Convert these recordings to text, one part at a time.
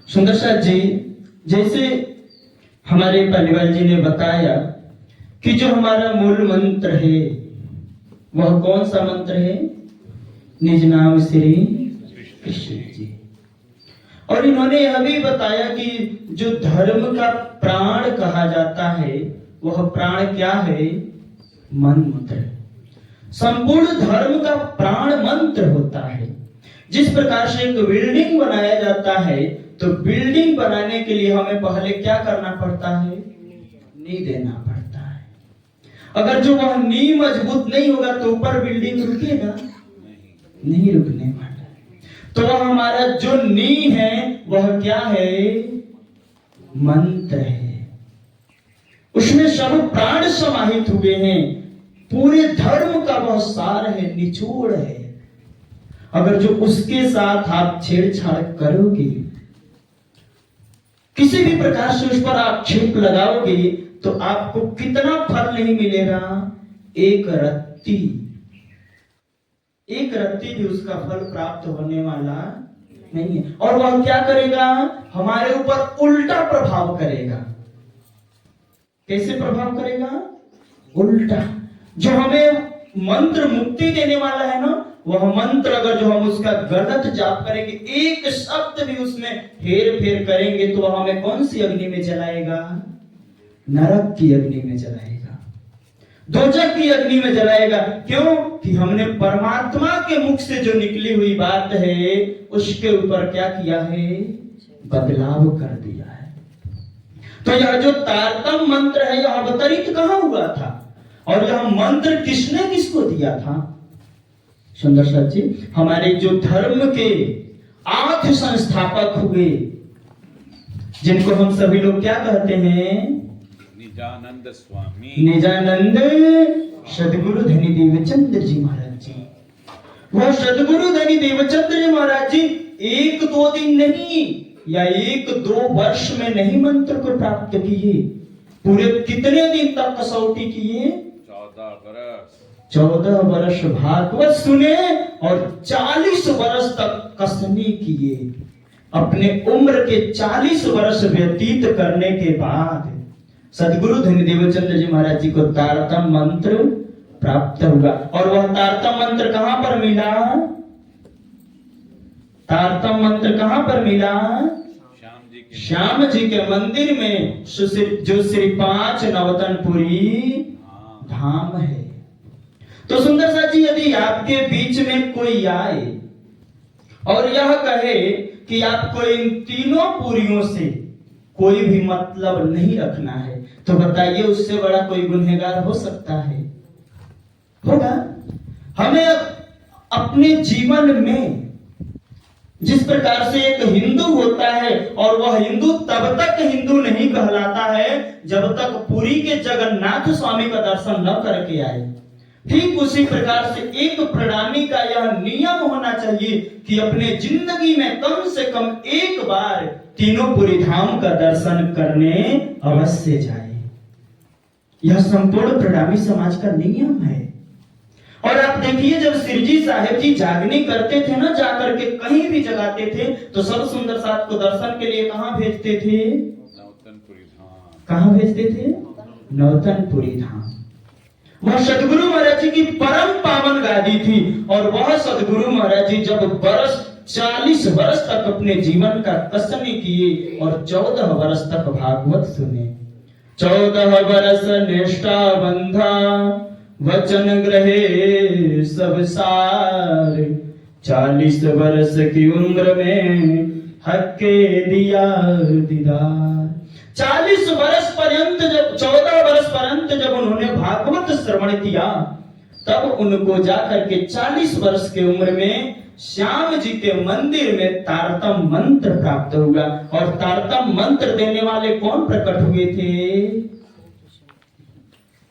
सुंदर साथ जी, जैसे हमारे पालीवाल जी ने बताया कि जो हमारा मूल मंत्र है वह कौन सा मंत्र है? निज नाम श्री कृष्ण जी। और इन्होंने यह भी बताया कि जो धर्म का प्राण कहा जाता है वह प्राण क्या है? मंत्र। संपूर्ण धर्म का प्राण मंत्र होता है। जिस प्रकार से एक बिल्डिंग बनाया जाता है तो बिल्डिंग बनाने के लिए हमें पहले क्या करना पड़ता है? नींव देना पड़ता है। अगर जो वह नींव मजबूत नहीं होगा तो ऊपर बिल्डिंग रुकेगा नहीं, रुकने वाला। तो वह हमारा जो नींव है वह क्या है? मंत्र है। उसमें सब प्राण समाहित हुए हैं। पूरे धर्म का वह सार है, निचोड़ है। अगर जो उसके साथ आप छेड़छाड़ करोगे, किसी भी प्रकार से उस पर आक्षेप लगाओगे तो आपको कितना फल नहीं मिलेगा? एक रत्ती भी उसका फल प्राप्त होने वाला नहीं है। और वह क्या करेगा? हमारे ऊपर उल्टा प्रभाव करेगा। कैसे प्रभाव करेगा? उल्टा। जो हमें मंत्र मुक्ति देने वाला है ना, वह मंत्र अगर जो हम उसका गलत जाप करेंगे, एक शब्द भी उसमें हेर फेर करेंगे तो वह हमें कौन सी अग्नि में जलाएगा? नरक की अग्नि में जलाएगा, दोजख की अग्नि में जलाएगा। क्यों? कि हमने परमात्मा के मुख से जो निकली हुई बात है उसके ऊपर क्या किया है? बदलाव कर दिया है। तो यह जो तारतम मंत्र है यह अवतरित कहां हुआ था और यह मंत्र किसने किसको दिया था? सुंदर साथ जी, हमारे जो धर्म के आद्य संस्थापक हुए, जिनको हम सभी लोग क्या कहते हैं? निजानंद स्वामी, निजानंद सदगुरु धनी देवचंद्र जी महाराज जी। वह सदगुरु धनी देवचंद्र जी महाराज जी 1-2 दिन नहीं या 1-2 वर्ष में नहीं मंत्र को प्राप्त किए। पूरे कितने दिन तक कसौटी किए? 14 वर्ष भागवत सुने और 40 वर्ष तक कसनी किए। अपने उम्र के 40 वर्ष व्यतीत करने के बाद सदगुरु धनी देवचंद्र जी महाराज जी को तारतम मंत्र प्राप्त हुआ। और वह तारतम मंत्र कहां पर मिला? तारतम मंत्र कहां पर मिला? श्याम जी के मंदिर में, जो श्री 5 नवतनपुरी धाम है। तो सुंदर सा जी, यदि आपके बीच में कोई आए और यह कहे कि आपको इन तीनों पुरियों से कोई भी मतलब नहीं रखना है, तो बताइए उससे बड़ा कोई गुनहगार हो सकता है? होगा? हमें अपने जीवन में जिस प्रकार से एक हिंदू होता है और वह हिंदू तब तक हिंदू नहीं कहलाता है जब तक पुरी के जगन्नाथ स्वामी का दर्शन न करके आए, ठीक उसी प्रकार से एक प्रणामी का यह नियम होना चाहिए कि अपने जिंदगी में कम से कम एक बार तीनों पुरी धाम का दर्शन करने अवश्य जाए। यह संपूर्ण प्रणामी समाज का नियम है। और आप देखिए, जब सिरजी साहेब जी जागनी करते थे ना, जाकर के कहीं भी जगाते थे तो सब सुंदर साथ को दर्शन के लिए कहां भेजते थे? नौतनपुरी धाम। कहां भेजते थे? नौतनपुरी धाम। वह सदगुरु महाराज जी की परम पावन गादी थी। और वह सदगुरु महाराज जी जब 40 वर्ष तक अपने जीवन का कसनी किए और 14 वर्ष तक भागवत सुने। 14 वर्ष निष्ठा बंधा वचन ग्रहे सब सार, 40 वर्ष की उम्र में हक्के दिया दीदार। 40 वर्ष पर्यंत, जब 14 वर्ष पर्यंत जब उन्होंने भागवत श्रवण किया, तब उनको जाकर के 40 वर्ष की उम्र में श्याम जी के मंदिर में तारतम मंत्र प्राप्त हुआ। और तारतम मंत्र देने वाले कौन प्रकट हुए थे?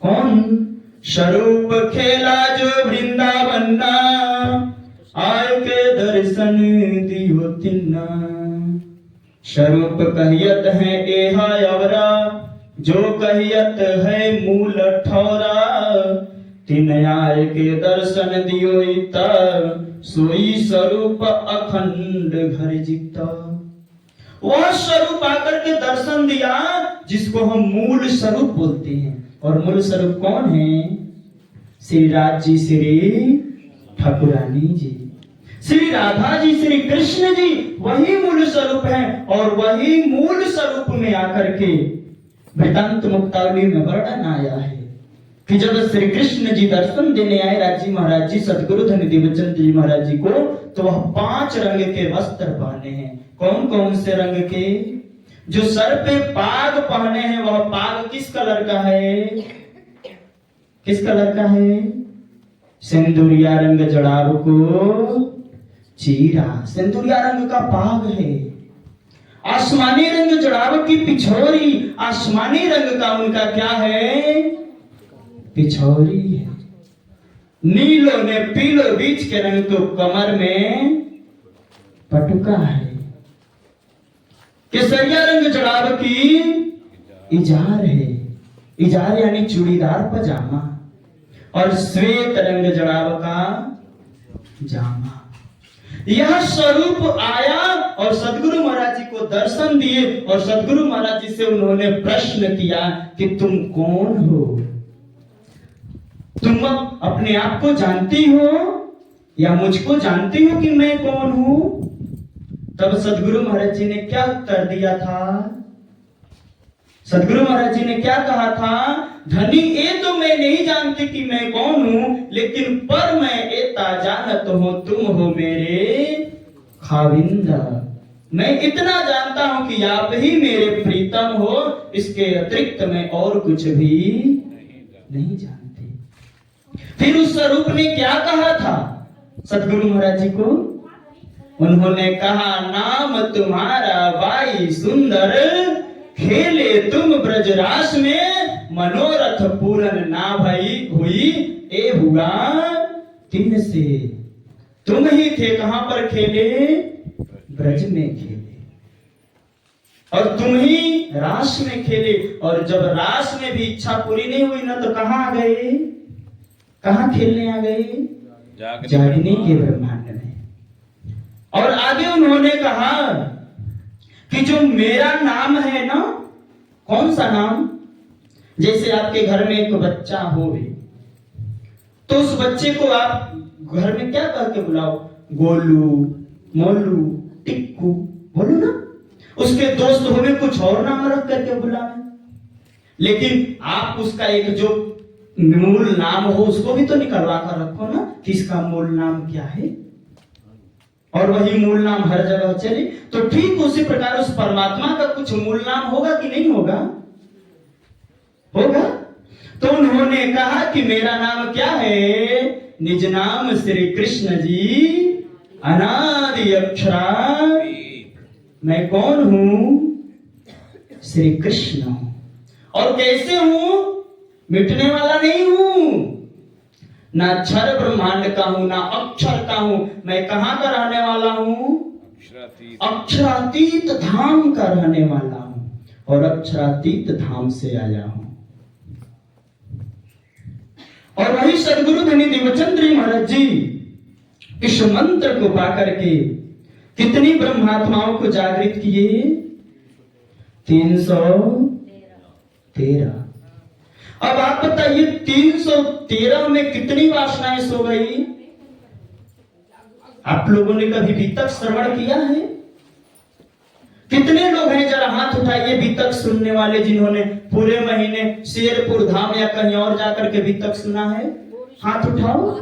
कौन? स्वरूप खेला जो वृंदावन, आय के दर्शन दियो तिन्ना। स्वरूप कहियत है एहा अवरा, जो कहियत है मूल ठौरा। तिन आय के दर्शन दियो इता, सोई स्वरूप अखंड घर जीता। वह स्वरूप आकर के दर्शन दिया जिसको हम मूल स्वरूप बोलते हैं। और मूल स्वरूप कौन है? श्री राज जी, श्री ठाकुरानी जी, श्री राधा जी, श्री कृष्ण जी, वही मूल स्वरूप है। और वही मूल स्वरूप में आकर के वृतांत मुक्तावली में वर्णन आया है कि जब श्री कृष्ण जी दर्शन देने आए राजी महाराज जी सदगुरु धनी देवचंद जी महाराज जी को, तो वह 5 रंग के वस्त्र पहने हैं। कौन कौन से रंग के? जो सर पे पाग पहने हैं, वह पाग किस कलर का है? किस कलर का है? सिंदूरिया रंग जड़ाव को चीरा, सिंदूरिया रंग का पाग है। आसमानी रंग जड़ाव की पिछोरी, आसमानी रंग का उनका क्या है? पिछोरी है। नीलो ने पीलो बीच के रंग तो कमर में पटुका है। केसरिया रंग जड़ाव की इजार है, इजार यानी चूड़ीदार पजामा। और श्वेत रंग जड़ाव का जामा। यह स्वरूप आया और सदगुरु महाराज जी को दर्शन दिए और सदगुरु महाराज जी से उन्होंने प्रश्न किया कि तुम कौन हो? तुम अपने आप को जानती हो या मुझको जानती हो कि मैं कौन हूं? तब सदगुरु महाराज जी ने क्या उत्तर दिया था? सदगुरु महाराज जी ने क्या कहा था? धनी ये तो मैं नहीं जानती कि मैं कौन हूं, लेकिन पर मैं एता जानत हूं तुम हो मेरे खाविंदा। मैं इतना जानता हूं कि आप ही मेरे प्रीतम हो, इसके अतिरिक्त मैं और कुछ भी नहीं जानती। फिर उस स्वरूप ने क्या कहा था सदगुरु महाराज जी को? उन्होंने कहा, नाम तुम्हारा बाई सुंदर, खेले तुम ब्रजरास में, मनोरथ पूर्ण ना भई हुई, ए हुआ तिन से। तुम ही थे कहां पर खेले? ब्रज में खेले। और तुम ही रास में खेले। और जब रास में भी इच्छा पूरी नहीं हुई ना, तो कहां आ गए? कहां खेलने आ गए? जागने के ब्रह्मांड में। और आगे उन्होंने कहा कि जो मेरा नाम है ना, कौन सा नाम? जैसे आपके घर में एक बच्चा हो, तो उस बच्चे को आप घर में क्या कह के बुलाओ? गोलू, मोलू, टिक्कू बोलो ना। उसके दोस्त हो में कुछ और नाम रख करके बुलावे। लेकिन आप उसका एक जो मूल नाम हो उसको भी तो निकलवा कर रखो ना कि इसका मूल नाम क्या है। और वही मूल नाम हर जगह चले। तो ठीक उसी प्रकार उस परमात्मा का कुछ मूल नाम होगा कि नहीं होगा? होगा। तो उन्होंने कहा कि मेरा नाम क्या है? निज नाम श्री कृष्ण जी, अनादि अक्षरा। मैं कौन हूं? श्री कृष्ण हूं। और कैसे हूं? मिटने वाला नहीं हूं, ना क्षर ब्रह्मांड का हूं, ना अक्षर का हूं। मैं कहां का रहने वाला हूं? अक्षरातीत धाम का रहने वाला हूं। और अक्षरातीत धाम से आया हूं। और वही सदगुरु धनी देवचंद जी महाराज जी इस मंत्र को पाकर के कितनी ब्रह्मात्माओं को जागृत किए? 313। अब आप बताइए 313 में कितनी वासनाएं सो गई? आप लोगों ने कभी बीतक श्रवण किया है? कितने लोग हैं? जरा हाथ उठाइए बीतक सुनने वाले, जिन्होंने पूरे महीने शेरपुर धाम या कहीं और जाकर के बीतक सुना है। हाथ उठाओ,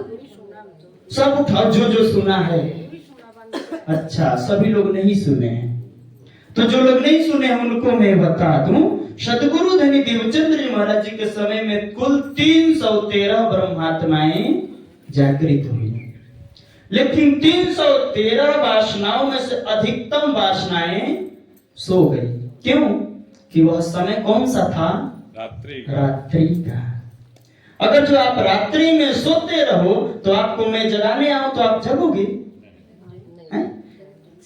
सब उठाओ जो जो सुना है। अच्छा, सभी लोग नहीं सुने हैं। तो जो लोग नहीं सुने हैं उनको मैं बता दूं, सदगुरु धनी देवचंद जी महाराज जी के समय में कुल 313 ब्रह्मात्माएं जागृत हुई। लेकिन 313 वासनाओं में से अधिकतम वासनाएं सो गई। क्यों? कि वह समय कौन सा था? रात्रि का। अगर जो आप रात्रि में सोते रहो तो आपको मैं जगाने आऊं तो आप जगोगे?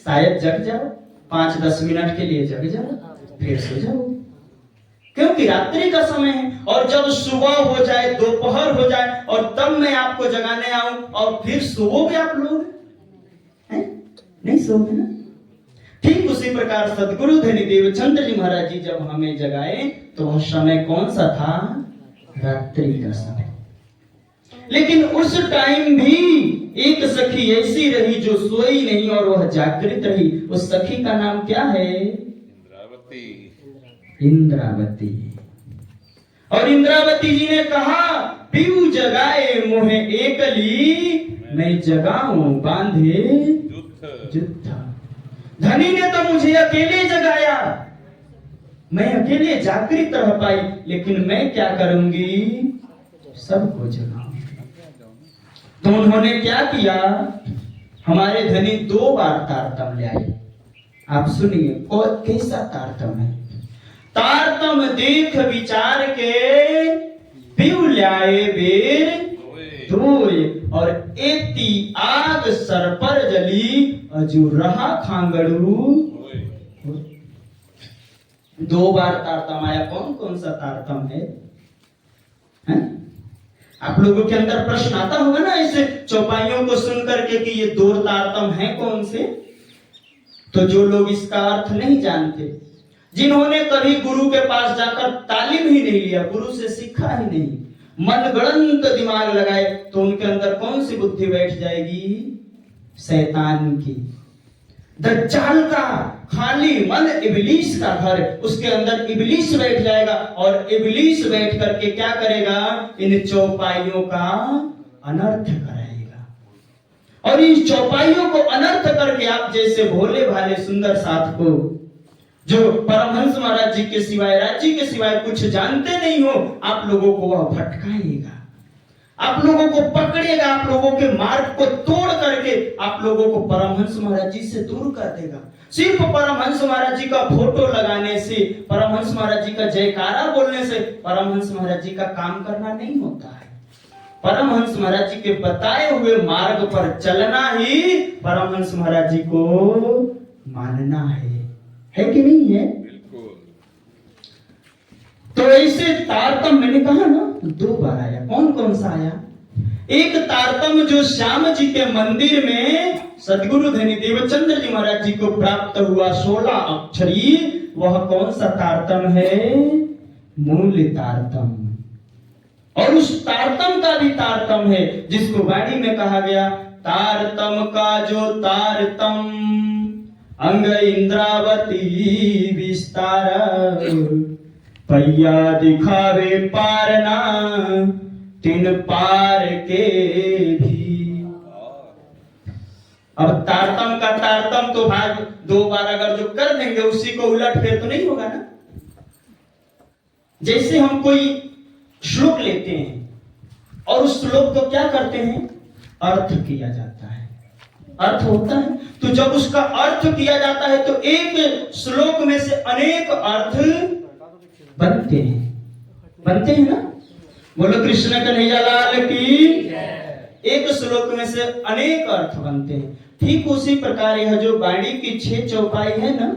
शायद जग जाओ, 5-10 मिनट के लिए जग जाओ, फिर सो जाओ। क्योंकि रात्रि का समय है। और जब सुबह हो जाए, दोपहर हो जाए और तब मैं आपको जगाने आऊं और फिर सोओगे आप लोग? नहीं सोओगे ना। ठीक उसी उसी प्रकार सदगुरु धनी देवचंद्र जी महाराज जी जब हमें जगाए तो वह समय कौन सा था? रात्रि का समय। लेकिन उस टाइम भी एक सखी ऐसी रही जो सोई नहीं और वह जागृत रही। उस सखी का नाम क्या है? इंद्रावती। इंद्रावती। और इंद्रावती जी ने कहा, पीऊ जगाए मोहे एकली, मैं जगाऊं बांधे जुत्था। धनी ने तो मुझे अकेले जगाया, मैं अकेले जागृत रह पाई, लेकिन मैं क्या करूंगी? सबको जगाऊं। तो उन्होंने क्या किया? हमारे धनी 2 बार तारतम ले आए। आप सुनिए कैसा तारतम है। तारतम देख विचार के पीऊ ल्याए बेर धोए, और एती आग सर पर जली अजू रहा खांगड़ू। 2 बार तारतम आया। कौन कौन सा तारतम है? आप लोगों के अंदर प्रश्न आता होगा ना ऐसे चौपाइयों को सुन करके कि ये 2 तारतम है कौन से? तो जो लोग इसका अर्थ नहीं जानते, जिन्होंने कभी गुरु के पास जाकर तालीम ही नहीं लिया, गुरु से सीखा ही नहीं, मनगढ़ंत दिमाग लगाए, तो उनके अंदर कौन सी बुद्धि बैठ जाएगी? शैतान की। दज्जाल का खाली मन इबलीस का घर, उसके अंदर इबलीस बैठ जाएगा और इबलीस बैठ करके क्या करेगा? इन चौपाइयों का अनर्थ कराएगा। और इन चौपाइयों को अनर्थ करके आप जैसे भोले भाले सुंदर साथ को, जो परमहंस महाराज जी के सिवाय, राज्य के सिवाय कुछ जानते नहीं हो, आप लोगों को वह भटकाएगा, आप लोगों को पकड़ेगा, आप लोगों के मार्ग को तोड़ करके आप लोगों को परमहंस महाराज जी से दूर कर देगा। सिर्फ परमहंस महाराज जी का फोटो लगाने से, परमहंस महाराज जी का जयकारा बोलने से परमहंस महाराज जी का काम करना नहीं होता है। परमहंस महाराज जी के बताए हुए मार्ग पर चलना ही परमहंस महाराज जी को मानना है कि नहीं है? बिल्कुल। तो ऐसे तारतम मैंने कहा ना 2 बार आया। कौन कौन सा आया? एक तारतम जो श्याम जी के मंदिर में सदगुरु धनी देवचंद्र जी महाराज जी को प्राप्त हुआ 16 अक्षरी, वह कौन सा तारतम है? मूल तारतम। और उस तारतम का भी तारतम है जिसको वाणी में कहा गया, तारतम का जो तारतम अंग इंद्रावती विस्तार, पैया दिखावे पारना तिन पार के भी। अब तारतम का तारतम तो भाग 2 बार अगर जो कर देंगे उसी को उलट फेर तो नहीं होगा ना। जैसे हम कोई श्लोक लेते हैं और उस श्लोक को क्या करते हैं? अर्थ किया जाता है, अर्थ होता है। तो जब उसका अर्थ किया जाता है तो एक श्लोक में से अनेक अर्थ बनते हैं ना। बोलो कृष्ण कन्हैया लाल की। एक श्लोक में से अनेक अर्थ बनते हैं। ठीक उसी प्रकार यह जो वाणी की 6 चौपाई है ना,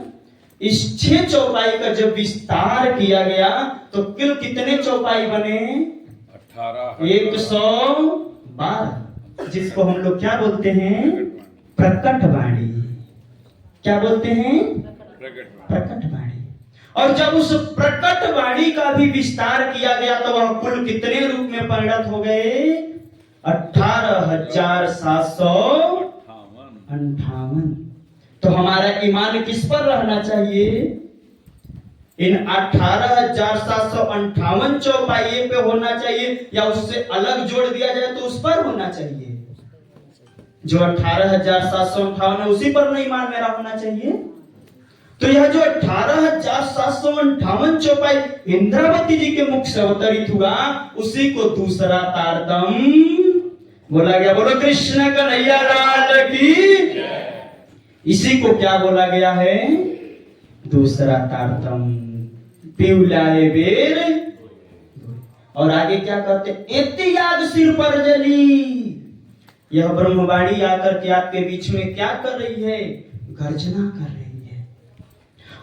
इस 6 चौपाई का जब विस्तार किया गया तो कुल कितने चौपाई बने? 112, जिसको हम लोग क्या बोलते हैं? प्रकट वाणी। क्या बोलते हैं? प्रकट वाणी। और जब उस प्रकट वाणी का भी विस्तार किया गया तो वह कुल कितने रूप में परिणत हो गए? 18,758। तो हमारा ईमान किस पर रहना चाहिए? इन 18,758 चौपाई पे होना चाहिए, या उससे अलग जोड़ दिया जाए तो उस पर होना चाहिए? जो 18,758 है उसी पर नहीं ईमान मेरा होना चाहिए। तो यह जो 18,758 चौपाई इंद्रावती जी के मुख से अवतरित हुआ, उसी को दूसरा तारतम बोला गया। बोलो कृष्ण कन्हैया लाल की। इसी को क्या बोला गया है? दूसरा तारतम। पिउलाए बेर। और आगे क्या कहते? एती याद सिर पर जली। यह ब्रह्मवाणी आकर के आपके बीच में क्या कर रही है? गर्जना कर रही है।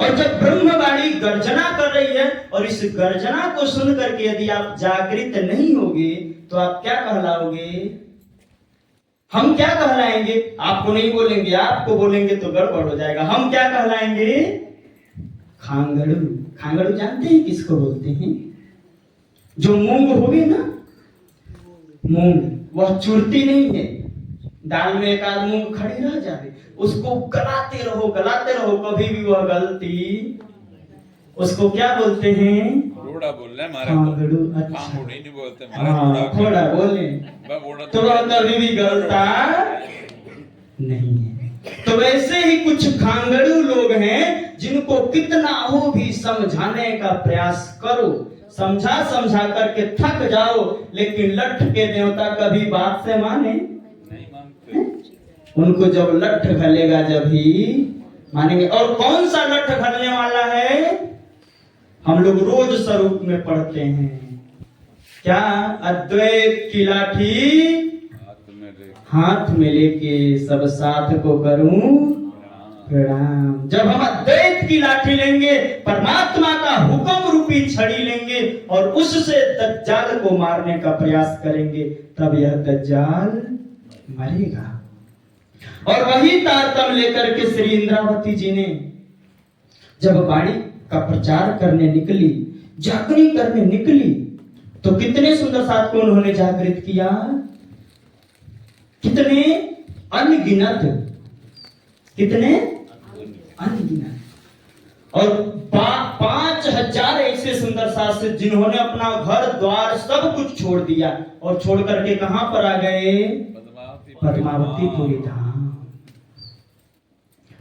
और जब ब्रह्मवाणी गर्जना कर रही है और इस गर्जना को सुन करके यदि आप जागृत नहीं होगे तो आप क्या कहलाओगे? हम क्या कहलाएंगे? आपको नहीं बोलेंगे, आपको बोलेंगे तो गड़बड़ हो जाएगा। हम क्या कहलाएंगे? खांगड़ू। खांगड़ू जानते हैं किसको बोलते हैं? जो मूंग होगी ना, मूंग, वह चुरती नहीं है। दाल में एक आध मूंग खड़ी रह जाए, उसको गलाते रहो गलाते रहो, कभी भी वह गलती, उसको क्या बोलते हैं? रोड़ा बोल रहे हैं हमारे खांगड़ू। तो। अच्छा, खांगड़ू नहीं बोलते हाँ, हमारे, थोड़ा बोले तो वह कभी भी गलता नहीं है। तो वैसे ही कुछ खांगड़ू लोग हैं जिनको कितना हो भी समझाने का प्रयास करो, समझा समझा करके थक जाओ, लेकिन लठ के देवता कभी बात से माने नहीं मानते। उनको जब लठ घलेगा जब ही मानेंगे। और कौन सा लठ घलने वाला है? हम लोग रोज स्वरूप में पढ़ते हैं क्या? अद्वैत की लाठी हाथ में लेके सब साथ को करूं प्रणाम। जब हम अद्वैत की लाठी लेंगे, परमात्मा का हुक्म रूपी छड़ी लेंगे और उससे दज्जाल को मारने का प्रयास करेंगे, तब यह दज्जाल मरेगा। और वही तारतम लेकर के श्री इंद्रावती जी ने जब वाणी का प्रचार करने निकली, जागृति करने निकली, तो कितने सुंदर साथ को उन्होंने जागृत किया, कितने अनगिनत, कितने अनगिनत। और 5000 ऐसे सुंदर साथ जिन्होंने अपना घर द्वार सब कुछ छोड़ दिया और छोड़ करके कहां पर आ गए? पद्मावतीपुरी धाम।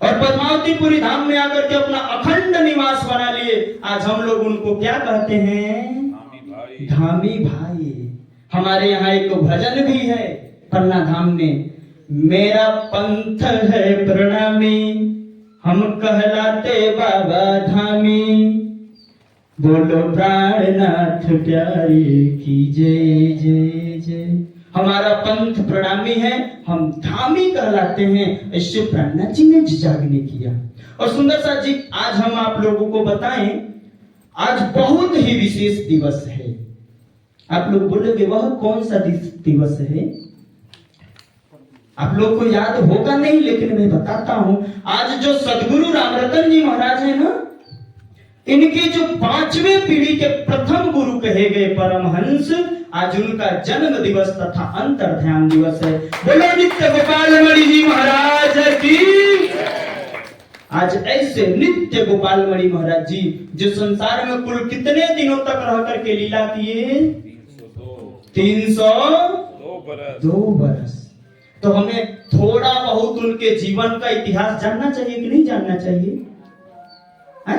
और पद्मावतीपुरी धाम में आकर के अपना अखंड निवास बना लिए। आज हम लोग उनको क्या कहते हैं? धामी भाई। हमारे यहाँ एक भजन भी है पन्ना धाम में, मेरा पंथ है प्रणामी, हम कहलाते बाबा धामी, बोलो प्राणनाथ प्यारे की जय जय जय। हमारा पंथ प्रणामी है, हम धामी कहलाते हैं। ऐसे प्राणनाथ जी ने जागने किया। और सुंदर सा जी, आज हम आप लोगों को बताएं, आज बहुत ही विशेष दिवस है। आप लोग बोलोगे वह कौन सा दिवस है? आप लोग को याद होगा नहीं, लेकिन मैं बताता हूं। आज जो सदगुरु रामरतन जी महाराज है ना, इनके जो 5वें पीढ़ी के प्रथम गुरु कहे गए परमहंस, आज उनका जन्म दिवस तथा अंतर्ध्यान दिवस है। बोलो नित्य गोपाल मणि जी महाराज की। आज ऐसे नित्य गोपाल मणि महाराज जी जो संसार में कुल कितने दिनों तक रह करके लीला किए? 302 बरस। तो हमें थोड़ा बहुत उनके जीवन का इतिहास जानना चाहिए कि नहीं जानना चाहिए? है?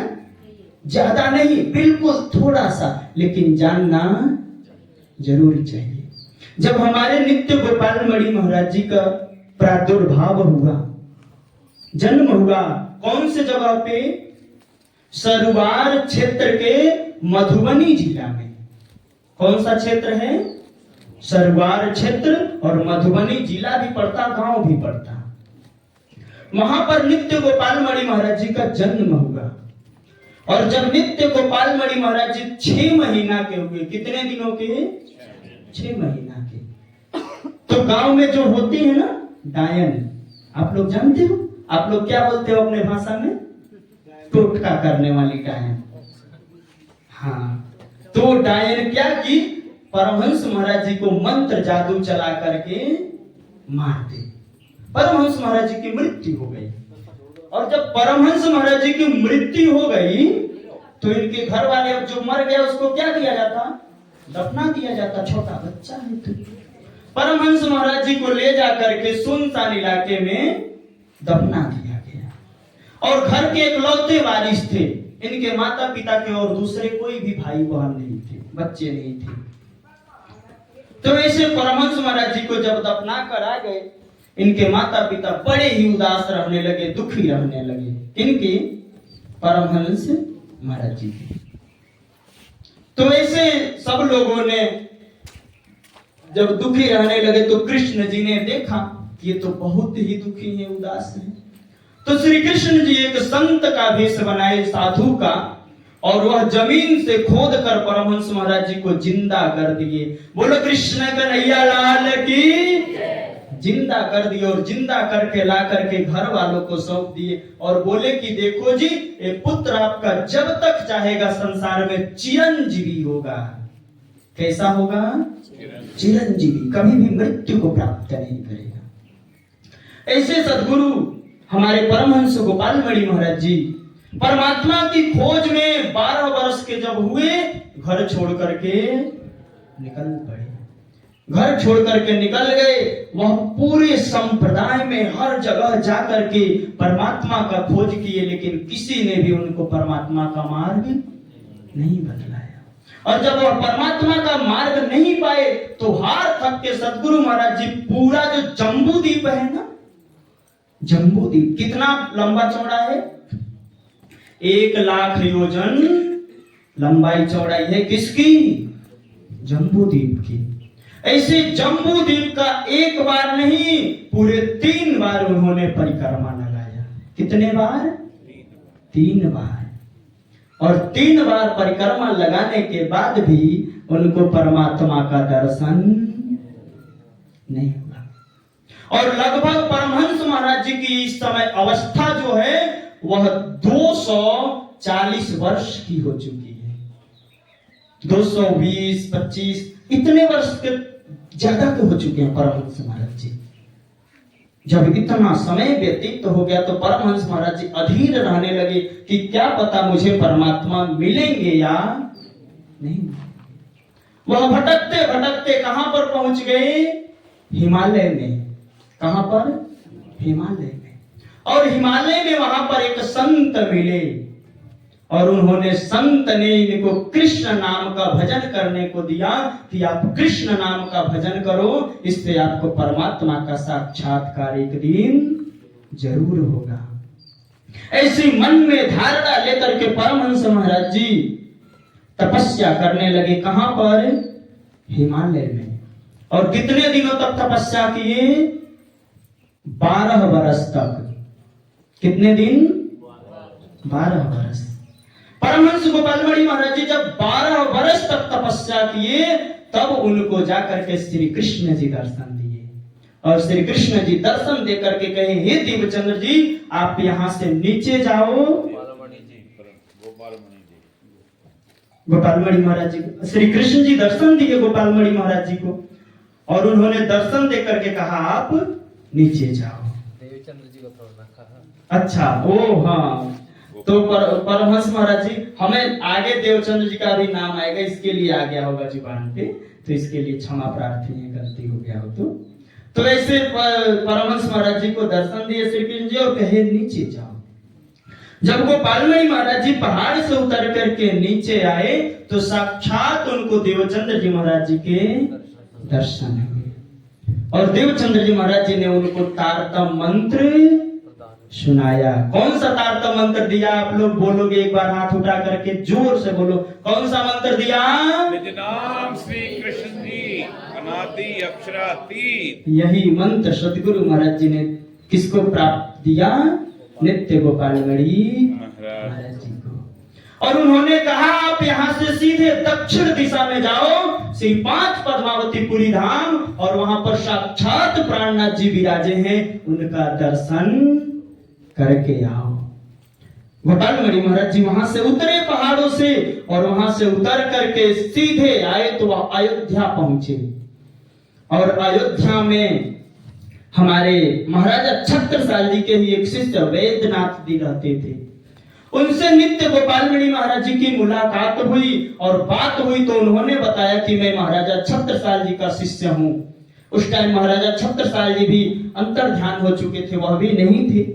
ज्यादा नहीं, बिल्कुल थोड़ा सा, लेकिन जानना जरूर चाहिए। जब हमारे नित्य गोपाल मणि महाराज जी का प्रादुर्भाव हुआ, जन्म हुआ, कौन से जगह पे? सरवार क्षेत्र के मधुबनी जिला में। कौन सा क्षेत्र है? सरवार क्षेत्र, और मधुबनी जिला भी पड़ता, गांव भी पड़ता। वहां पर नित्य गोपाल मणि महाराज जी का जन्म हुआ। और जब नित्य गोपाल मणि महाराज जी 6 महीना के हुए, कितने दिनों के? 6 महीना के। तो गांव में जो होती है ना डायन, आप लोग जानते हो? आप लोग क्या बोलते हो अपने भाषा में? टोटका करने वाली डायन। हाँ, तो डायन क्या की? परमहंस महाराज जी को मंत्र जादू चला करके मार दे। परमहंस महाराज जी की मृत्यु हो गई। और जब परमहंस महाराज जी की मृत्यु हो गई, तो इनके घर वाले, अब जो मर गया उसको क्या दिया जाता? दफना दिया जाता। छोटा बच्चा है तो परमहंस महाराज जी को ले जाकर के सुनसान इलाके में दफना दिया गया। और घर के इकलौते वारिस थे। इनके माता पिता के और दूसरे कोई भी भाई बहन नहीं थे, बच्चे नहीं थे। तो ऐसे परमहंस महाराज जी को जब दफना कर आ गए, इनके माता पिता बड़े ही उदास रहने लगे, दुखी रहने लगे। इनके परमहंस महाराज जी के। तो ऐसे सब लोगों ने जब दुखी रहने लगे, तो कृष्ण जी ने देखा ये तो बहुत ही दुखी है, उदास है। तो श्री कृष्ण जी एक संत का वेश बनाए, साधु का, और वह जमीन से खोद कर परमहंस महाराज जी को जिंदा कर दिए। बोलो कृष्ण कन्हैया लाल की जिंदा कर दिए और जिंदा करके ला करके घर वालों को सौंप दिए और बोले कि देखो जी, ये पुत्र आपका जब तक चाहेगा संसार में चिरंजीवी होगा। कैसा होगा? चिरंजीवी, कभी भी मृत्यु को प्राप्त नहीं करेगा। ऐसे सद्गुरु हमारे परमहंस गोपाल मणि महाराज जी परमात्मा की खोज में 12 वर्ष के जब हुए, घर छोड़ करके निकल पड़े। घर छोड़ करके निकल गए। वह पूरे संप्रदाय में हर जगह जा करके परमात्मा का खोज किए, लेकिन किसी ने भी उनको परमात्मा का मार्ग नहीं बतलाया। और जब वह परमात्मा का मार्ग नहीं पाए तो हार थक के सद्गुरु महाराज जी पूरा जो जम्बू द्वीप है ना, जम्बू द्वीप कितना लंबा चौड़ा है? 1 लाख योजन लंबाई चौड़ाई है। किसकी? जम्बू द्वीप की। ऐसे जम्बू द्वीप का एक बार नहीं, पूरे 3 बार उन्होंने परिक्रमा लगाया। कितने बार? 3 बार। और 3 बार परिक्रमा लगाने के बाद भी उनको परमात्मा का दर्शन नहीं हुआ। और लगभग परमहंस महाराज जी की इस समय अवस्था जो है वह 240 वर्ष की हो चुकी है। 220, 25 इतने वर्ष के ज्यादा के हो चुके हैं परमहंस महाराज जी। जब इतना समय व्यतीत हो गया तो परमहंस महाराज जी अधीर रहने लगे कि क्या पता मुझे परमात्मा मिलेंगे या नहीं। वह भटकते भटकते कहां पर पहुंच गए? हिमालय में। कहां पर? हिमालय में। और हिमालय में वहां पर एक संत मिले और उन्होंने, संत ने इनको कृष्ण नाम का भजन करने को दिया कि आप कृष्ण नाम का भजन करो, इससे आपको परमात्मा का साक्षात्कार एक दिन जरूर होगा। ऐसी मन में धारणा लेकर के परमहंस महाराज जी तपस्या करने लगे। कहां पर? हिमालय में। और कितने दिनों तक तपस्या किए? 12 वर्ष तक। कितने दिन? 12 वर्ष। परमहंस गोपाल मणि महाराज जी जब 12 वर्ष तक तपस्या किए तब उनको जाकर के श्री कृष्ण जी दर्शन दिए। और श्री कृष्ण जी दर्शन देकर के कहे, हे देवचंद्र जी आप यहाँ से नीचे जाओ। गोपाल मणि महाराज जी को श्री कृष्ण जी दर्शन दिए गोपाल मणि महाराज जी को, और उन्होंने दर्शन देकर के कहा आप नीचे जाओ। देवचंद्र जी को अच्छा, ओ हाँ, तो परमहंस महाराज जी, हमें आगे देवचंद्र जी का भी नाम आएगा, इसके लिए आ गया होगा जुबान पे, तो इसके लिए क्षमा प्रार्थी है, गलती हो गया हो तो ऐसे परमहंस महाराज जी को दर्शन दिए श्री कृष्ण जी और कहे नीचे जाओ। जब गोपाल मणि महाराज जी पहाड़ से उतर करके नीचे आए तो साक्षात उनको देवचंद्र जी महाराज जी के दर्शन हुए। और देवचंद्र जी महाराज जी ने उनको तारतम मंत्र सुनाया। कौन सा तारतम मंत्र दिया? आप लोग बोलोगे एक बार हाथ उठा करके, जोर से बोलो, कौन सा मंत्र दिया? निज नाम श्री कृष्ण जी अनादि अक्षरातीत। यही मंत्र सतगुरु महाराज जी ने किसको प्राप्त दिया? नित्य गोपाल मणि महाराज जी को। और उन्होंने कहा आप यहाँ से सीधे दक्षिण दिशा में जाओ, श्री 5 पद्मावतीपुरी धाम, और वहां पर साक्षात प्राणनाथ जी विराजे हैं, उनका दर्शन करके आओ। गोपाल मणि महाराज जी वहां से उतरे पहाड़ों से, और वहां से उतर करके सीधे आए तो वह अयोध्या पहुंचे। और अयोध्या में हमारे महाराजा छत्रसाल जी के ही एक शिष्य वैद्यनाथ जी रहते थे। उनसे नित्य गोपाल मणि महाराज जी की मुलाकात हुई और बात हुई तो उन्होंने बताया कि मैं महाराजा छत्रसाल जी का शिष्य हूँ। उस टाइम महाराजा छत्रसाल जी भी अंतर ध्यान हो चुके थे, वह भी नहीं थे,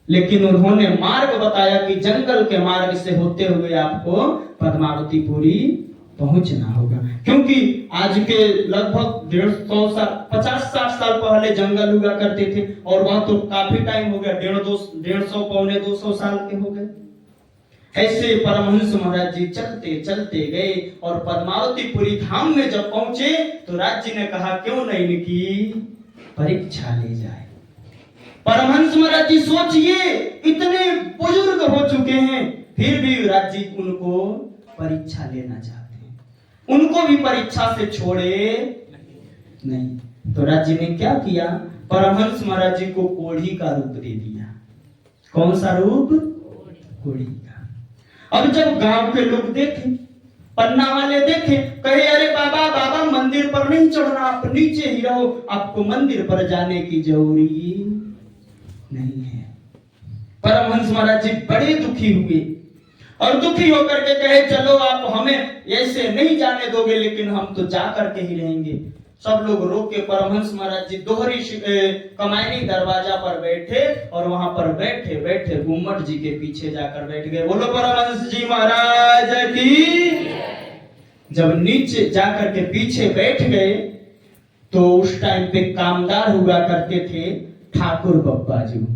लेकिन उन्होंने मार्ग बताया कि जंगल के मार्ग से होते हुए आपको पद्मावतीपुरी पहुंचना होगा, क्योंकि आज के लगभग 150 साल 50-60 साल पहले जंगल हुआ करते थे, और वह तो काफी टाइम हो गया, 150 पौने 200 साल के हो गए। ऐसे परमहंस महाराज जी चलते चलते गए और पद्मावतीपुरी धाम में जब पहुंचे तो राज जी ने कहा क्यों नहीं इनकी परीक्षा ले जाए। परमहंस महाराज जी सोचिए, इतने बुजुर्ग हो चुके हैं, फिर भी राज जी उनको परीक्षा लेना चाहते हैं, उनको भी परीक्षा से छोड़े नहीं। तो राज्य ने क्या किया, परमहंस महाराज जी को कोढ़ी का रूप दे दिया। कौन सा रूप? कोढ़ी का। अब जब गांव के लोग देखे, पन्ना वाले देखे, कहे अरे बाबा बाबा मंदिर पर नहीं चढ़ना, आप नीचे ही रहो, आपको मंदिर पर जाने की जरूरी नहीं है। परमहंस महाराज जी बड़े दुखी हुए और दुखी होकर के कहे चलो आप हमें ऐसे नहीं जाने दोगे, लेकिन हम तो जा करके ही रहेंगे। सब लोग रोके, परमहंस महाराज जी दोहरी कमायनी दरवाजा पर बैठे और वहां पर बैठे बैठे गुम्मट जी के पीछे जाकर बैठ गए। बोलो परमहंस जी महाराज की। जब नीचे जाकर के पीछे बैठ गए तो उस टाइम पे कामदार हुआ करते थे ठाकुर बप्पा जी।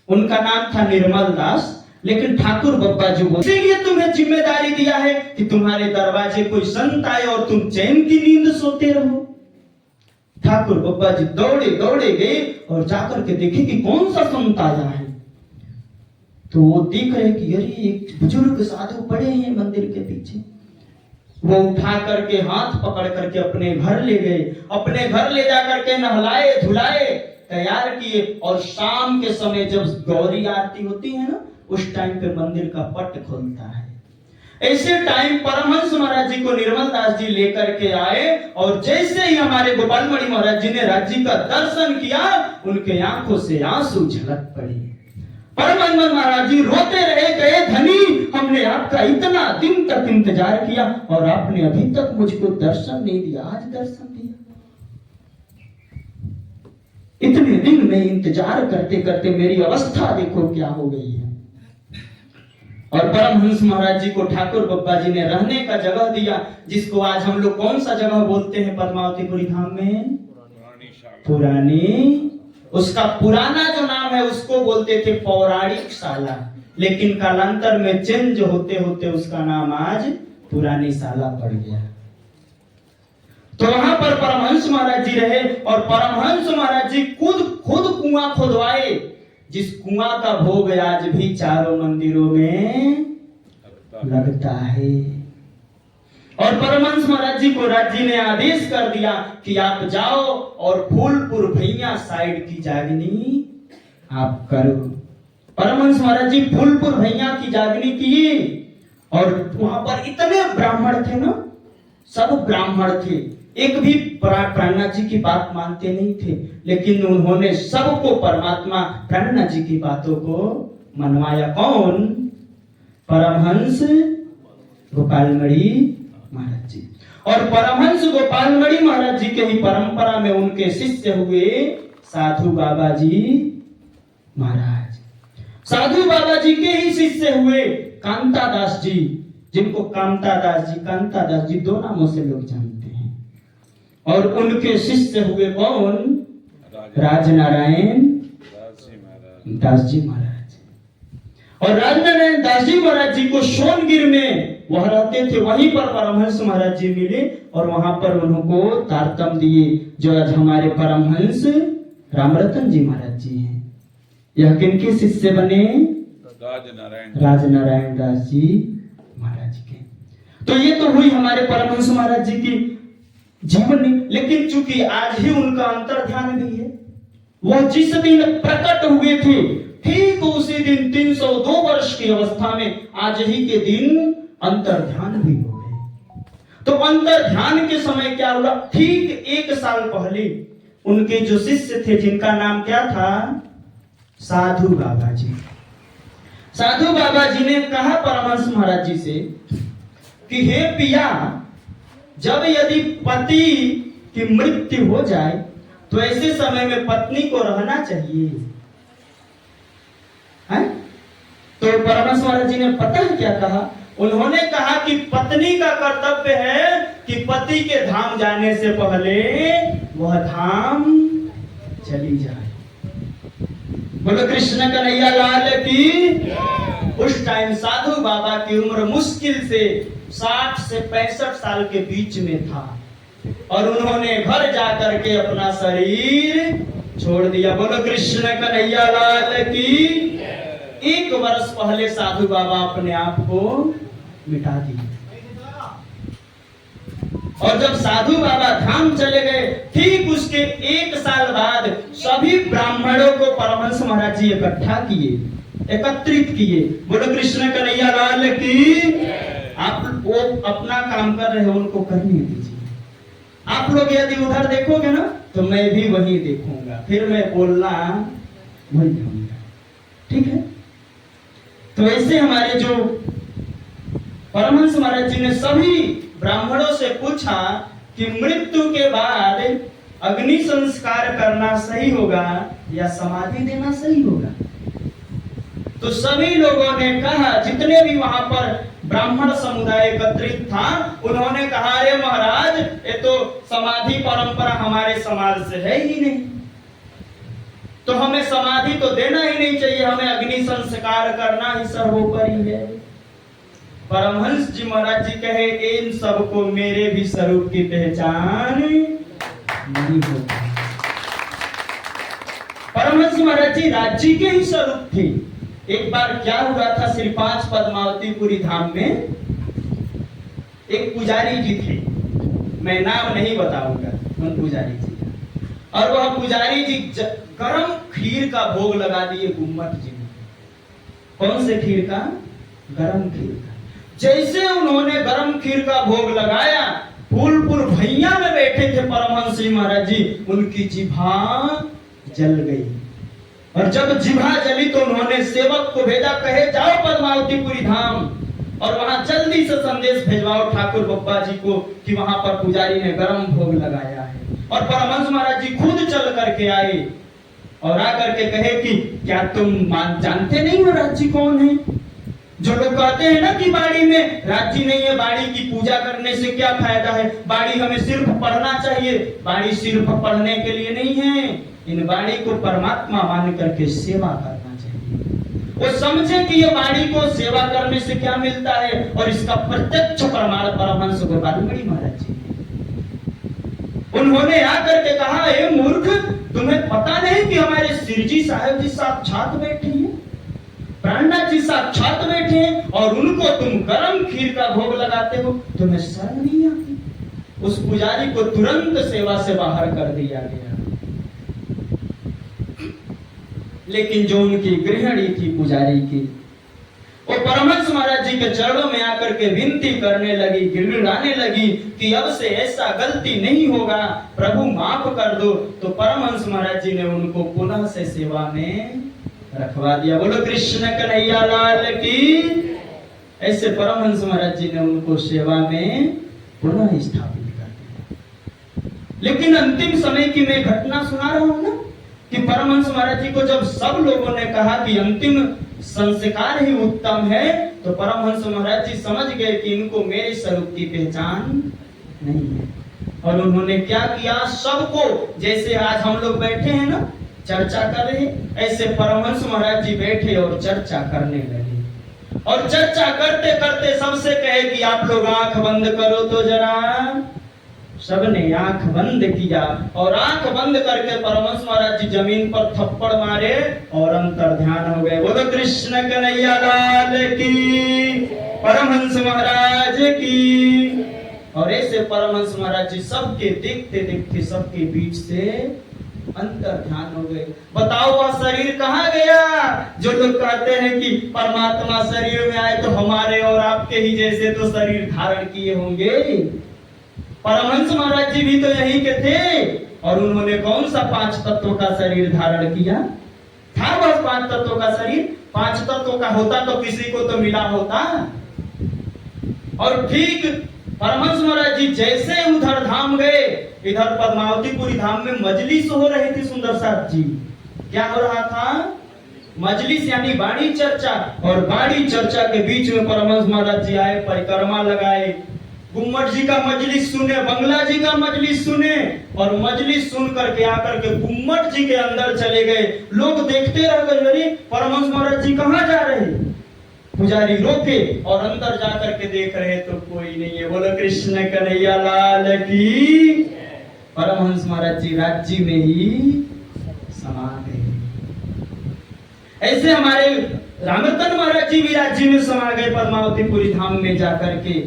उनका नाम था निर्मल दास, लेकिन ठाकुर बप्पा जी बोले इसीलिए तुम्हें जिम्मेदारी दिया है कि तुम्हारे दरवाजे कोई संत आए और तुम चैन की नींद सोते रहो। ठाकुर बप्पा जी दौड़े दौड़े गए और जाकर के देखे कि कौन सा संत आया है। तो वो देख रहे कि अरे एक बुजुर्ग साधु पड़े हैं मंदिर के पीछे। वो उठा करके हाथ पकड़ करके अपने घर ले गए, अपने घर ले जाकर के नहलाए धुलाए तैयार किए, और शाम के समय जब गौरी आरती होती है ना, उस टाइम पे मंदिर का पट खुलता है। ऐसे टाइम परमहंस महाराज जी को निर्मल दास जी लेकर के आए और जैसे ही हमारे गोपाल मणि महाराज जी ने राज्य का दर्शन किया, उनके आंखों से आंसू झलक पड़े। परमहंस महाराज जी रोते रहे, गए धनी हमने आपका इतना दिन तक इंतजार किया और आपने अभी तक मुझको दर्शन नहीं दिया, आज दर्शन दिया। इतने दिन में इंतजार करते करते मेरी अवस्था देखो क्या हो गई है। और परमहंस महाराज जी को ठाकुर बप्पा जी ने रहने का जगह दिया, जिसको आज हम लोग कौन सा जगह बोलते हैं पद्मावतीपुरी धाम में? पुरानी। उसका पुराना जो नाम है उसको बोलते थे पौराणिक शाला, लेकिन कालांतर में चेंज होते होते उसका नाम आज पुरानी शाला पड़ गया। तो वहां पर परमहंस महाराज जी रहे और परमहंस महाराज जी खुद कुआं खुदवाए, जिस कुआं का भोग आज भी चारों मंदिरों में लगता है। और परमहंस महाराज जी को राज्य ने आदेश कर दिया कि आप जाओ और फूलपुर भैया साइड की जागनी आप करो। परमहंस महाराज जी फूलपुर भैया की जागनी की और वहां पर इतने ब्राह्मण थे ना, सब ब्राह्मण थे, एक भी प्राणनाथ जी की बात मानते नहीं थे, लेकिन उन्होंने सबको परमात्मा प्राणनाथ जी की बातों को मनवाया। कौन? परमहंस गोपालमणि महाराज जी। और परमहंस गोपालमणि महाराज जी के ही परंपरा में उनके शिष्य हुए साधु बाबा जी महाराज। साधु बाबा जी के ही शिष्य हुए कांता दास जी, जिनको कांता दास जी दो नामों से लोग जानते हैं। और उनके शिष्य हुए कौन? राजनारायण दास जी महाराज। और राजनारायण दास जी महाराज जी को सोनगिर में वह रहते थे, वहीं पर परमहंस महाराज जी मिले और वहां पर उनको तारतम दिए, जो आज हमारे परमहंस रामरतन जी महाराज जी हैं। यह किनके शिष्य बने? राजनारायण दास जी महाराज के। तो ये तो हुई हमारे परमहंस महाराज जी की जीवनी, लेकिन चूंकि आज ही उनका अंतर्ध्यान भी है। वह जिस दिन प्रकट हुए थे ठीक उसी दिन 302 वर्ष की अवस्था में आज ही के दिन अंतर्ध्यान भी हो गए। तो अंतर्ध्यान के समय क्या हुआ? ठीक 1 साल पहले उनके जो शिष्य थे, जिनका नाम क्या था? साधु बाबा जी। साधु बाबा जी ने कहा परमहंस महाराज जी से कि हे पिया, जब यदि पति की मृत्यु हो जाए तो ऐसे समय में पत्नी को रहना चाहिए है? तो परमहंस महाराज जी ने पता है क्या कहा? उन्होंने कहा कि पत्नी का कर्तव्य है कि पति के धाम जाने से पहले वह धाम चली जाए। बोलो कृष्ण कन्हैया लाल की। उस टाइम साधु बाबा की उम्र मुश्किल से 60 से 65 साल के बीच में था और उन्होंने घर जाकर के अपना शरीर छोड़ दिया। बोलो कृष्ण कन्हैया लाल की। 1 वर्ष पहले साधु बाबा अपने आप को मिटा दिए। और जब साधु बाबा धाम चले गए, ठीक उसके 1 साल बाद सभी ब्राह्मणों को परमहंस महाराज जी इकट्ठा किए, एकत्रित किए। बोलो कृष्ण कन्हैया लाल की। आप वो अपना काम कर रहे हो, उनको करने दीजिए। आप लोग यदि उधर देखोगे ना तो मैं भी वहीं देखूंगा, फिर मैं बोलना भूल जाऊंगा, ठीक है। तो ऐसे हमारे जो परमहंस महाराज जी ने सभी ब्राह्मणों से पूछा कि मृत्यु के बाद अग्नि संस्कार करना सही होगा या समाधि देना सही होगा। तो सभी लोगों ने कहा, जितने भी वहां पर ब्राह्मण समुदाय एकत्रित था, उन्होंने कहा, अरे महाराज, ये तो समाधि परंपरा हमारे समाज से है ही नहीं, तो हमें समाधि तो देना ही नहीं चाहिए, हमें अग्नि संस्कार करना ही सर्वोपरि है। परमहंस जी महाराज जी कहे, इन सबको मेरे भी स्वरूप की पहचान नहीं होती। परमहंस महाराज जी राज्य के ही स्वरूप थे। एक बार क्या हुआ था, श्री 5 पद्मावतीपुरी धाम में एक पुजारी जी थे, मैं नाम नहीं बताऊंगा उन पुजारी जी का, और वह पुजारी जी गरम खीर का भोग लगा दिए गुम्मट जी में। कौन से खीर का? गरम खीर का। जैसे उन्होंने गरम खीर का भोग लगाया, फूलपुर भैया में बैठे थे परमहंस जी महाराज जी, उनकी जिभा जल गई, और जब जिभा जली तो उन्होंने सेवक को भेजा, कहे जाओ पद्मावतीपुरी धाम और वहां जल्दी से संदेश भेजवाओ ठाकुर बप्पा जी को कि वहां पर पुजारी ने गरम भोग लगाया है। और परमहंस महाराज जी खुद चल करके आए और आकर के कहे कि क्या तुम जानते नहीं हो राज्य कौन है? जो लोग कहते हैं ना कि बाड़ी में राज्य नहीं है, बाड़ी की पूजा करने से क्या फायदा है, बाड़ी हमें सिर्फ पढ़ना चाहिए। बाड़ी सिर्फ पढ़ने के लिए नहीं है, इन बाड़ी को परमात्मा मान करके सेवा करना चाहिए। वो समझे कि ये बाड़ी को सेवा करने से क्या मिलता है, और इसका प्रत्यक्ष प्रमाण परमहंस गोपालमणि महाराज जी। उन्होंने आकर के कहा, हे मूर्ख, तुम्हें पता नहीं कि हमारे सिरजी साहब जी साक्षात बैठे हैं, प्राणनाथ जी साक्षात बैठे हैं, और उनको तुम गरम खीर का भोग लगाते हो, तुम्हें शर्म नहीं आती? उस पुजारी को तुरंत सेवा से बाहर कर दिया गया। लेकिन जो उनकी गृहिणी थी पुजारी की, वो परमहंस महाराज जी के चरणों में आकर के विनती करने लगी, गिड़गिड़ाने लगी कि अब से ऐसा गलती नहीं होगा, प्रभु माफ कर दो। तो परमहंस महाराज जी ने उनको पुनः से सेवा में रखवा दिया। बोलो कृष्ण कन्हैया लाल की। ऐसे परमहंस महाराज जी ने उनको सेवा में पुनः स्थापित कर दिया। लेकिन अंतिम समय की मैं घटना सुना रहा हूं ना, कि परमहंस महाराज जी को जब सब लोगों ने कहा कि अंतिम संस्कार ही उत्तम है, तो परमहंस महाराज जी समझ गए कि इनको मेरे स्वरूप की पहचान नहीं है, और उन्होंने क्या किया, सबको, जैसे आज हम लोग बैठे हैं ना चर्चा कर रहे, ऐसे परमहंस महाराज जी बैठे और चर्चा करने लगे। और चर्चा करते करते सबसे कहे कि आप लोग आंख बंद करो तो जरा। सबने आंख बंद किया, और आंख बंद करके परमहंस महाराज जी जमीन पर थप्पड़ मारे और अंतर ध्यान हो गए। बोलो कृष्ण कन्हैया लाल की, परमहंस महाराज की। और ऐसे परमहंस महाराज जी सबके देखते देखते सबके बीच से अंतर ध्यान हो गए। बताओ वह शरीर कहाँ गया? जो लोग कहते हैं कि परमात्मा शरीर में आए तो हमारे और आपके ही जैसे तो शरीर धारण किए होंगे। परमहंस महाराज जी भी तो यहीं के थे, और उन्होंने कौन सा 5 तत्वों का शरीर धारण किया था? बस 5 तत्वों का शरीर। 5 तत्वों का होता तो किसी को तो मिला होता। और ठीक परमहंस महाराज जी जैसे उधर धाम गए, इधर पद्मावतीपुरी धाम में मजलिस हो रही थी। सुंदर साथ जी, क्या हो रहा था? मजलिस यानी बाड़ी चर्चा। और बाड़ी चर्चा के बीच में परमहंस महाराज जी आए, परिक्रमा लगाए, गुम्मट जी का मजलिस सुने, बंगला जी का मजलिस सुने, और मजलिस सुन करके आकर के गुम्मट जी के अंदर चले गए। लोग देखते रह गए, अरे परमहंस महाराज जी कहाँ जा रहे? पुजारी रोके और अंदर जाकर के देख रहे तो कोई नहीं है। बोलो कृष्ण कन्हैया लाल की। परमहंस महाराज जी राज्य में ही समा गए। ऐसे हमारे रामरतन महाराज जी भी राज्य में समा गए, पद्मावतीपुरी धाम में जाकर के।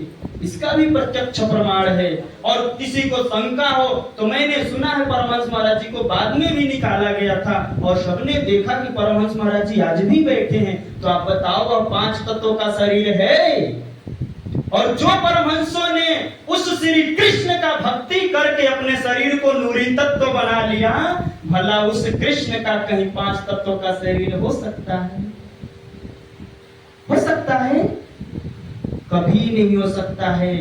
इसका भी प्रत्यक्ष प्रमाण है। और किसी को शंका हो तो मैंने सुना है परमहंस महाराज जी को बाद में भी निकाला गया था और सबने देखा कि परमहंस महाराज जी आज भी बैठे हैं। तो आप बताओ वह 5 तत्वों का शरीर है? और जो परमहंसों ने उस श्री कृष्ण का भक्ति करके अपने शरीर को नूरी तत्व बना लिया, भला उस कृष्ण का कहीं 5 तत्वों का शरीर हो सकता है? हो सकता है? कभी नहीं हो सकता है।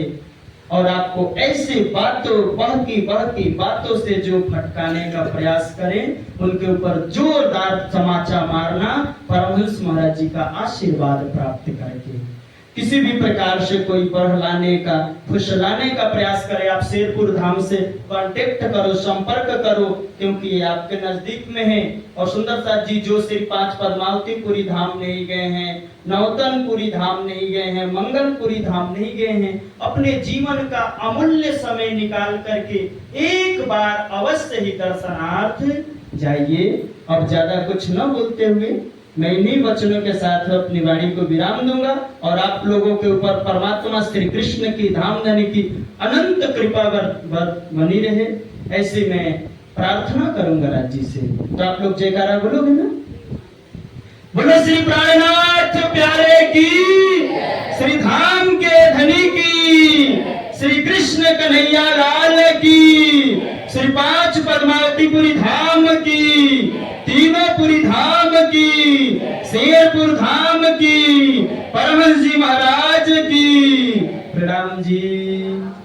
और आपको ऐसे बातों बहकी बातों से जो भटकाने का प्रयास करें उनके ऊपर जोरदार तमाचा मारना, परमहंस महाराज जी का आशीर्वाद प्राप्त करके। किसी भी प्रकार से कोई बहलाने का फुसलाने का प्रयास करे, आप शेरपुर धाम से कांटेक्ट करो, संपर्क करो, क्योंकि ये आपके नजदीक में है। और सुंदर साथ जी जो श्री 5 पद्मावतीपुरी धाम नहीं गए हैं, नवतनपुरी धाम नहीं गए हैं, मंगलपुरी धाम नहीं गए हैं, अपने जीवन का अमूल्य समय निकाल करके एक बार अवश्य ही दर्शनार्थ जाइए। अब ज्यादा कुछ न बोलते हुए मैं इन्हीं वचनों के साथ अपनी वाणी को विराम दूंगा और आप लोगों के ऊपर परमात्मा श्री कृष्ण की धामधनी की अनंत कृपा बनी रहे, ऐसे मैं प्रार्थना करूंगा राज जी से। तो आप लोग जयकारा बोलोगे ना? बोलो श्री प्राणनाथ प्यारे की, श्री धाम के धनी की, श्री कृष्ण कन्हैया लाल की, श्री 5 पद्मावतीपुरी धाम की, तीनोंपुरी धाम की, शेरपुर धाम की, परमहंस जी महाराज की प्रणाम जी।